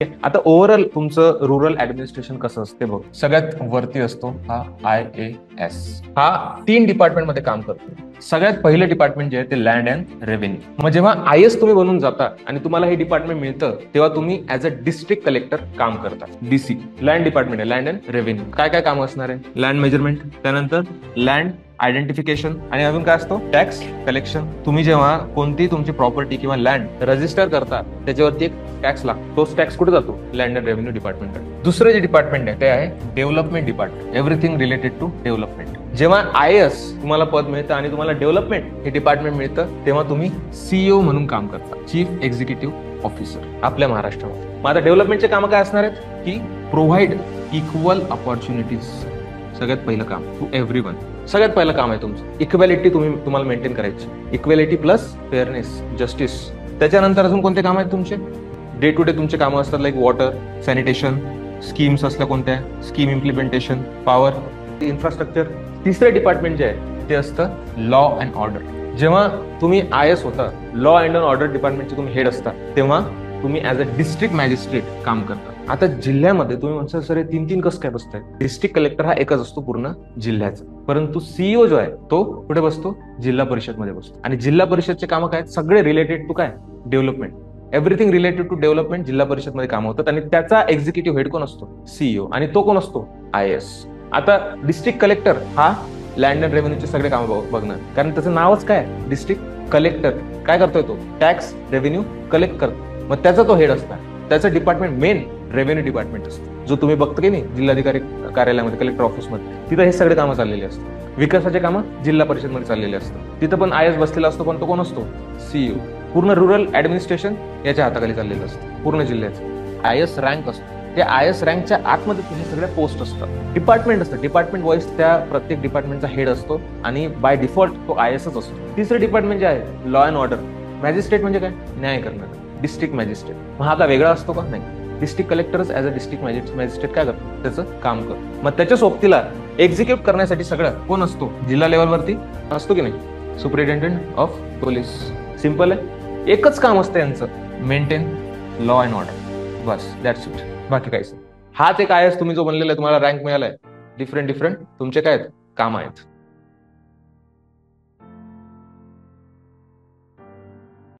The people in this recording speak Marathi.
आता ओव्हरऑल तुमचं रुरल ऍडमिनिस्ट्रेशन कसं असते बघ. सगळ्यात वरती असतो हा IAS. हा 3 डिपार्टमेंटमध्ये काम करतो. सगळ्यात पहिलं डिपार्टमेंट जे आहे ते लँड अँड रेव्हेन्यू. मग जेव्हा IAS तुम्ही बनून जाता आणि तुम्हाला हे डिपार्टमेंट मिळतं तेव्हा तुम्ही ऍज अ डिस्ट्रिक्ट कलेक्टर काम करता. DC लँड डिपार्टमेंट आहे, लँड अँड रेव्हेन्यू. काय काय काम असणार आहे? लँड मेजरमेंट, त्यानंतर लँड आयडेंटिफिकेशन आणि अजून काय असतो? Tax collection. तुम्ही जेव्हा कोणतीही तुमची प्रॉपर्टी किंवा लँड रजिस्टर करता त्याच्यावरती एक टॅक्स लागतो. तोच टॅक्स कुठे जातो? लँड अँड रेव्हेन्यू डिपार्टमेंटकडे. दुसरं जे डिपार्टमेंट आहे ते आहे development department. Everything related to development. जेव्हा IAS तुम्हाला पद मिळतं आणि तुम्हाला डेव्हलपमेंट हे डिपार्टमेंट मिळतं तेव्हा तुम्ही CEO म्हणून काम करता, चीफ एक्झिक्युटिव्ह ऑफिसर आपल्या महाराष्ट्रामध्ये. मग आता डेव्हलपमेंटचे कामं काय असणार आहेत की प्रोव्हाइड इक्वल अपॉर्च्युनिटीज. सगळ्यात पहिलं काम टू एव्हरीवन. सगळ्यात पहिलं काम आहे तुमचं इक्वॅलिटी तुम्हाला मेंटेन करायची. Equality plus fairness, justice. त्याच्यानंतर अजून कोणते काम आहेत तुमचे? डे टू डे तुमचे कामं असतात लाईक वॉटर, सॅनिटेशन, स्कीम्स असल्या कोणत्या, स्कीम इम्प्लिमेंटेशन, पॉवर, इन्फ्रास्ट्रक्चर. तिसरं डिपार्टमेंट जे आहे ते असतं लॉ अँड ऑर्डर. जेव्हा तुम्ही IAS होता, लॉ अँड ऑर्डर डिपार्टमेंटचे तुम्ही हेड असता तेव्हा तुम्ही ऍज अ डिस्ट्रिक्ट मॅजिस्ट्रेट काम करता. आता जिल्ह्यामध्ये तुम्ही म्हणता सर हे 3 कसं काय बसताय? डिस्ट्रिक्ट कलेक्टर हा एकच असतो पूर्ण जिल्ह्याचा, परंतु CEO जो आहे तो कुठे बसतो? जिल्हा परिषदमध्ये बसतो. आणि जिल्हा परिषदचे कामं काय? सगळे रिलेटेड टू काय? Development. Everything related to development जिल्हा परिषदमध्ये कामं होतात आणि त्याचा एक्झिक्युटिव्ह हेड कोण असतो? CEO. आणि तो कोण असतो? IAS. आता डिस्ट्रिक्ट कलेक्टर हा लँड अँड रेव्हेन्यूचे सगळे कामं बघणार, कारण त्याचं नावच काय? District collector. काय करतोय तो? टॅक्स रेव्हेन्यू कलेक्ट करतो. मग त्याचा तो हेड असतात. त्याचं डिपार्टमेंट मेन रेव्हेन्यू डिपार्टमेंट असतं, जो तुम्ही बघता की नाही जिल्हाधिकारी कार्यालयामध्ये, कलेक्टर ऑफिसमध्ये. तिथं हे सगळे कामं चाललेली असतात. विकासाचे कामं जिल्हा परिषदमध्ये चाललेले असतात. तिथं पण IAS बसलेला असतो, पण तो कोण असतो? CEO. पूर्ण रुरल ऍडमिनिस्ट्रेशन याच्या हाताखाली चाललेलं असतं पूर्ण जिल्ह्याचं. IAS रँक असतो. त्या IAS रँकच्या आतमध्ये तुम्ही सगळ्या पोस्ट असतात, डिपार्टमेंट असतं. डिपार्टमेंट वाईज त्या प्रत्येक डिपार्टमेंटचा हेड असतो आणि बाय डिफॉल्ट तो IASच असतो. तिसरं डिपार्टमेंट जे आहे लॉ अँड ऑर्डर. मॅजिस्ट्रेट म्हणजे काय? न्याय करणार. District magistrate. मग हा का वेगळा असतो का? नाही. डिस्ट्रिक्ट कलेक्टरच ऍज अ डिस्ट्रिक्ट मॅजिस्ट्रेट काय करतो? त्याचं काम करतो. मग त्याच्या सोबतीला एक्झिक्यूट करण्यासाठी सगळं कोण असतो? जिल्हा लेवलवरती असतो की नाही? Superintendent of police. सिंपल आहे. एकच काम असतं यांचं, maintain law and order. Bus, that's it. बाकी काहीच नाही. हाच एक IAS तुम्ही जो बनलेला आहे, तुम्हाला रँक मिळालाय. डिफरंट तुमचे काय आहेत? काम आहेत.